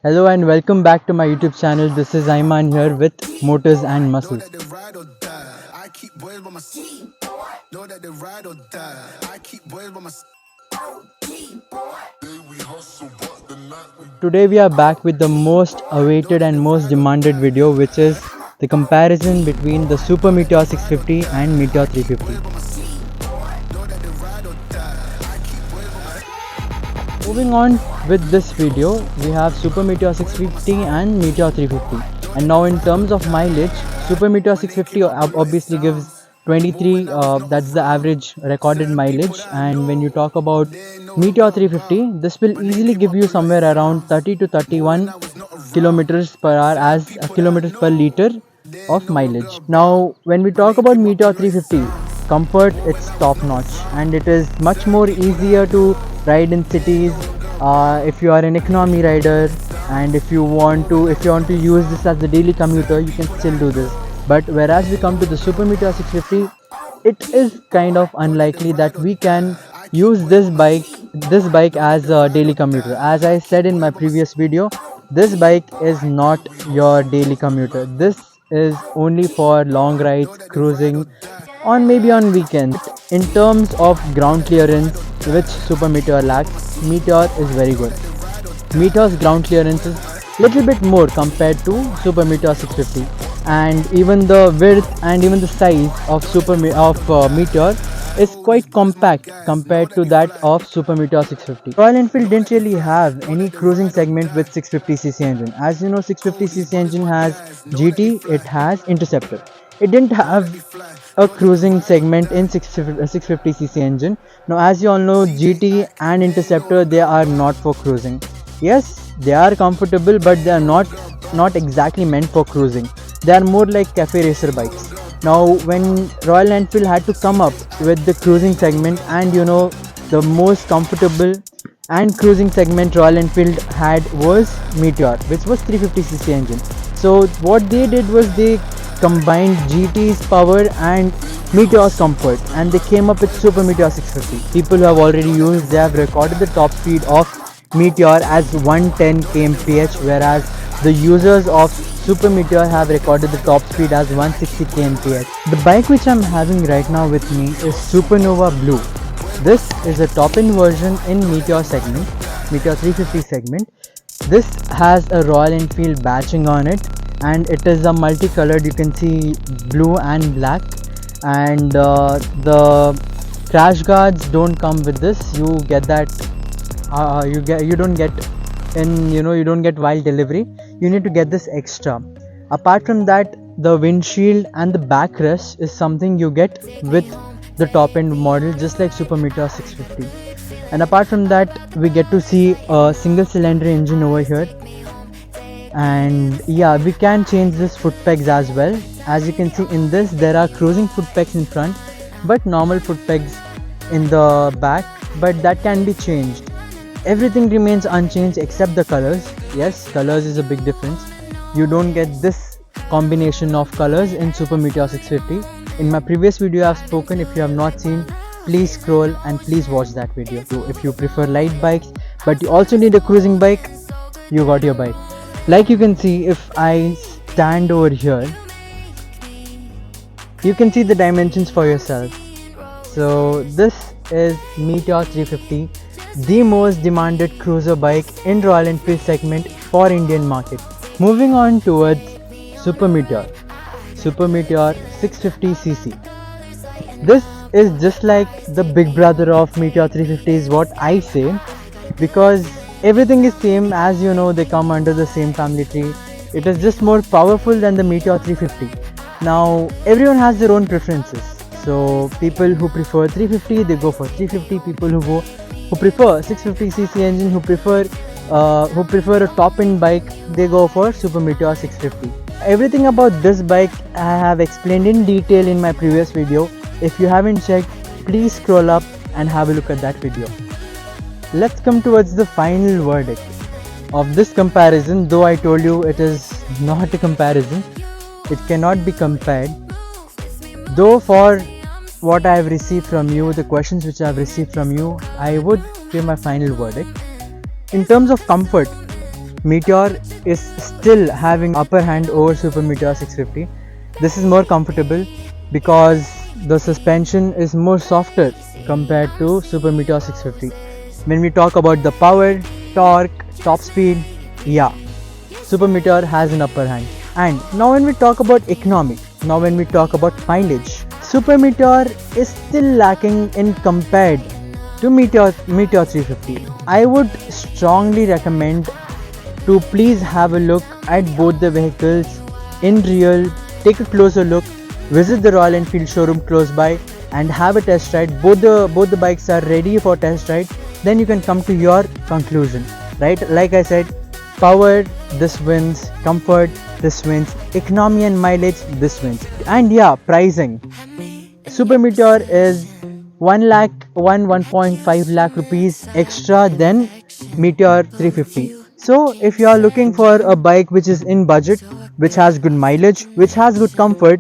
Hello and welcome back to my YouTube channel. This is Ayman here with Motors and Muscles. Today we are back with the most awaited and most demanded video, which is the comparison between the Supermeteor 650 and Meteor 350. Moving on with this video, we have Supermeteor 650 and Meteor 350. And now in terms of mileage, Supermeteor 650 obviously gives 23, that's the average recorded mileage. And when you talk about Meteor 350, this will easily give you somewhere around 30 to 31 kilometers per hour as kilometers per liter of mileage. Now when we talk about Meteor 350, comfort, it's top notch and it is much more easier to ride in cities. If you are an economy rider and if you want to use this as a daily commuter, you can still do this. But whereas we come to the Supermeteor 650, it is kind of unlikely that we can use this bike as a daily commuter. As I said in my previous video, this bike is not your daily commuter. This is only for long rides, cruising, maybe on weekends. In terms of ground clearance, which Supermeteor lacks, Meteor is very good. Meteor's ground clearance is little bit more compared to Supermeteor 650, and even the width and even the size of Meteor is quite compact compared to that of Supermeteor 650. Royal Enfield didn't really have any cruising segment with 650cc engine. As you know, 650cc engine has GT, it has Interceptor. It didn't have a cruising segment in 650cc engine. Now as you all know, GT and Interceptor, they are not for cruising. Yes, they are comfortable, but they are not exactly meant for cruising. They are more like cafe racer bikes. Now when Royal Enfield had to come up with the cruising segment, and you know, the most comfortable and cruising segment Royal Enfield had was Meteor, which was 350cc engine. So what they did was they combined GT's power and Meteor's comfort, and they came up with Supermeteor 650. People who have already used, they have recorded the top speed of Meteor as 110 kmph, whereas the users of Supermeteor have recorded the top speed as 160 kmph. The bike which I'm having right now with me is Supernova Blue. This is a top-end version in Meteor segment, Meteor 350 segment. This has a Royal Enfield badging on it, and it is a multicolored. You can see blue and black, and the crash guards don't come with this. You get that you don't get while delivery. You need to get this extra. Apart from that, the windshield and the backrest is something you get with the top end model, just like Supermeteor 650. And apart from that, we get to see a single cylinder engine over here. And yeah, we can change this foot pegs as well. As you can see in this, there are cruising foot pegs in front but normal foot pegs in the back, but that can be changed. Everything remains unchanged except the colors. Yes, colors is a big difference. You don't get this combination of colors in Supermeteor 650. In my previous video I have spoken. If you have not seen, please scroll and please watch that video. So if you prefer light bikes but you also need a cruising bike, you got your bike. Like you can see, if I stand over here, you can see the dimensions for yourself. So this is Meteor 350, the most demanded cruiser bike in Royal Enfield segment for Indian market. Moving on towards Supermeteor 650cc. This is just like the big brother of Meteor 350 is what I say, because everything is same. As you know, they come under the same family tree. It is just more powerful than the Meteor 350. Now everyone has their own preferences. So people who prefer 350, they go for 350. People who prefer 650cc engine, who prefer a top end bike, they go for Supermeteor 650. Everything about this bike I have explained in detail in my previous video. If you haven't checked, please scroll up and have a look at that video. Let's come towards the final verdict of this comparison. Though I told you it is not a comparison, it cannot be compared. Though for what I have received from you, the questions which I have received from you, I would give my final verdict. In terms of comfort, Meteor is still having upper hand over Super Meteor 650. This is more comfortable because the suspension is more softer compared to Super Meteor 650. When we talk about the power, torque, top speed, yeah, Super Meteor has an upper hand. And now when we talk about economy, now when we talk about mileage, Super Meteor is still lacking in compared to Meteor 350. I would strongly recommend to please have a look at both the vehicles in real, take a closer look, visit the Royal Enfield showroom close by and have a test ride. Both the bikes are ready for test ride. Then you can come to your conclusion, right? Like I said, power, this wins, comfort, this wins, economy and mileage, this wins. And yeah, pricing. Super Meteor is 1.5 lakh rupees extra than Meteor 350. So if you are looking for a bike which is in budget, which has good mileage, which has good comfort,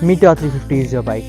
Meteor 350 is your bike.